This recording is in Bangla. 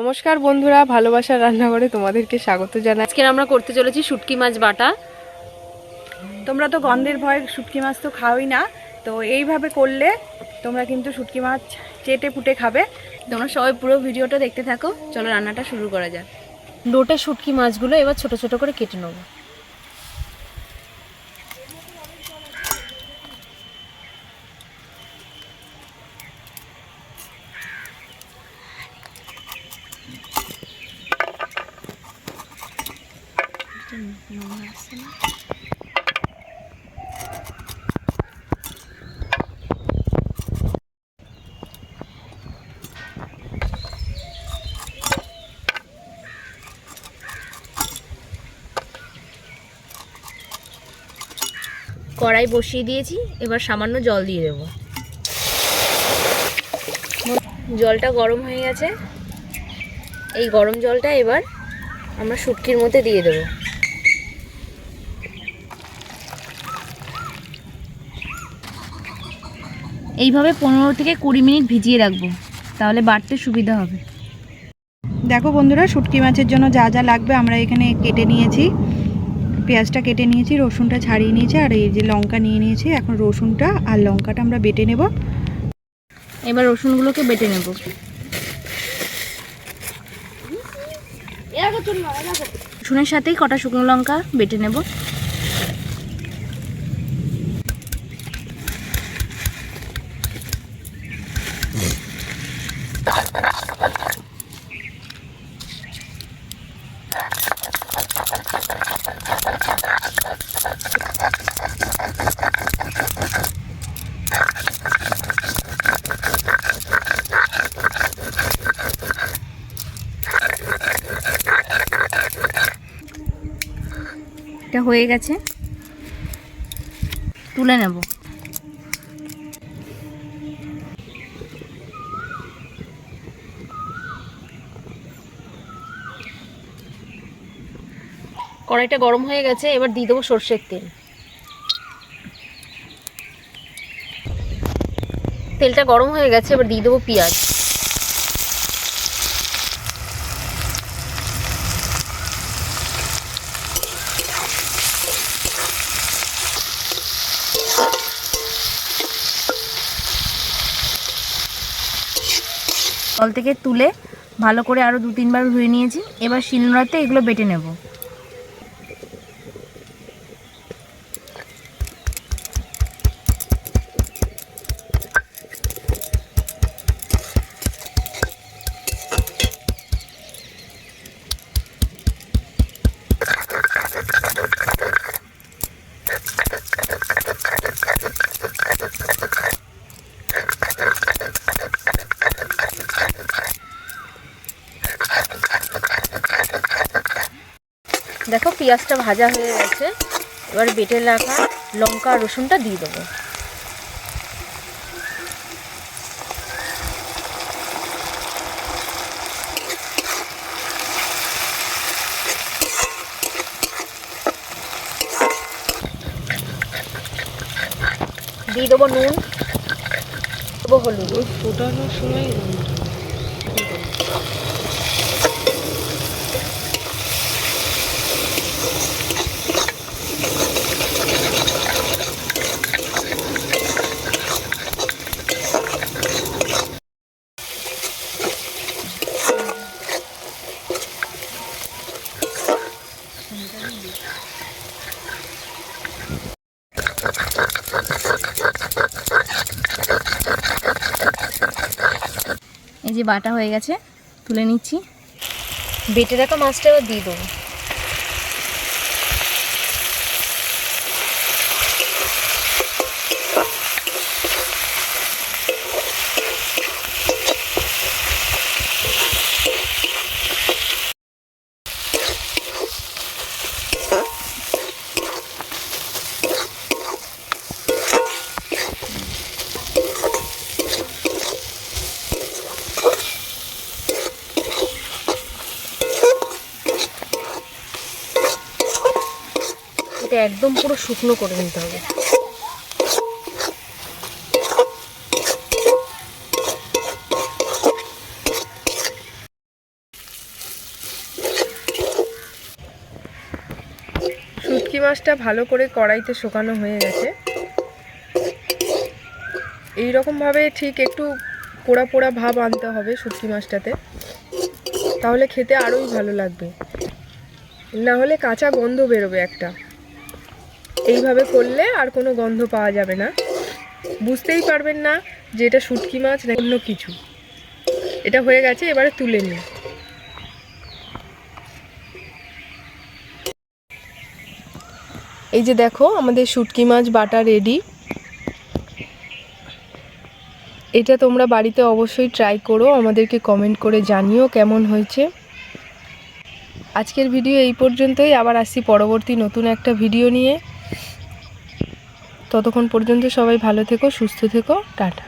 নমস্কার বন্ধুরা, ভালোবাসার রান্নাঘরে তোমাদেরকে স্বাগত জানাই। আজকে আমরা করতে চলেছি শুটকি মাছ বাটা। তোমরা তো গন্ধের ভয় শুটকি মাছ তো খাওই না, তো এইভাবে করলে তোমরা কিন্তু শুটকি মাছ চেটে পুটে খাবে। তোমরা সবাই পুরো ভিডিওটা দেখতে থাকো। চলো রান্নাটা শুরু করা যাক। লোটে শুটকি মাছগুলো এবার ছোট ছোট করে কেটে নেবো। কড়াই বসিয়ে দিয়েছি, এবার সামান্য জল দিয়ে দেবো। জলটা গরম হয়ে গেছে, এই গরম জলটা এবার আমরা শুটকির মধ্যে দিয়ে দেবো। এইভাবে 15 থেকে 20 মিনিট ভিজিয়ে রাখবো, তাহলে বাটতে সুবিধা হবে। দেখো বন্ধুরা, শুটকি মাছের জন্য যা যা লাগবে আমরা এখানে কেটে নিয়েছি। পেঁয়াজটা কেটে নিয়েছি, রসুনটা ছাড়িয়ে নিয়েছি, আর এই যে লঙ্কা নিয়ে নিয়েছি। এখন রসুনটা আর লঙ্কাটা আমরা বেটে নেব। এবার রসুনগুলোকে বেটে নেব। রসুনের সাথেই কটা শুকনো লঙ্কা বেটে নেব। এটা হয়ে গেছে, তুলে নেব। কড়াইটা গরম হয়ে গেছে, এবার দিয়ে দেবো সর্ষের তেল। তেলটা গরম হয়ে গেছে, এবার দিয়ে দেবো পেঁয়াজ। জল থেকে তুলে ভালো করে আরও 2-3 বার ধুয়ে নিয়েছি। এবার শিলনোড়াতে এগুলো বেটে নেব। দেখো পেঁয়াজটা ভাজা হয়ে গেছে, এবার বেটে রাখা লঙ্কা আর রসুনটা দিয়ে দেবো। দিয়ে দেবো নুন, দেবো হলুদ। ফোটানোর সময় এই যে বাটা হয়ে গেছে, তুলে নিচ্ছি। বেটে রাখা মাছটা এবার দিয়ে দেবো। এটা একদম পুরো শুকনো করে নিতে হবে। শুটকি মাছটা ভালো করে কড়াইতে শুকানো হয়ে গেছে। এই রকমভাবে ঠিক একটু পোড়া পোড়া ভাব আনতে হবে শুটকি মাছটাতে, তাহলে খেতে আরোই ভালো লাগবে। না হলে কাঁচা গন্ধ বেরোবে একটা। এইভাবে করলে আর কোনো গন্ধ পাওয়া যাবে না, বুঝতেই পারবেন না যে এটা শুটকি মাছ না অন্য কিছু। এটা হয়ে গেছে, এবারে তুলে নিই। এই যে দেখো আমাদের শুটকি মাছ বাটা রেডি। এটা তোমরা বাড়িতে অবশ্যই ট্রাই করো, আমাদেরকে কমেন্ট করে জানিও কেমন হয়েছে। আজকের ভিডিও এই পর্যন্তই, আবার আসছি পরবর্তী নতুন একটা ভিডিও নিয়ে। ততক্ষণ পর্যন্ত সবাই ভালো থেকো, সুস্থ থেকো, টাটা।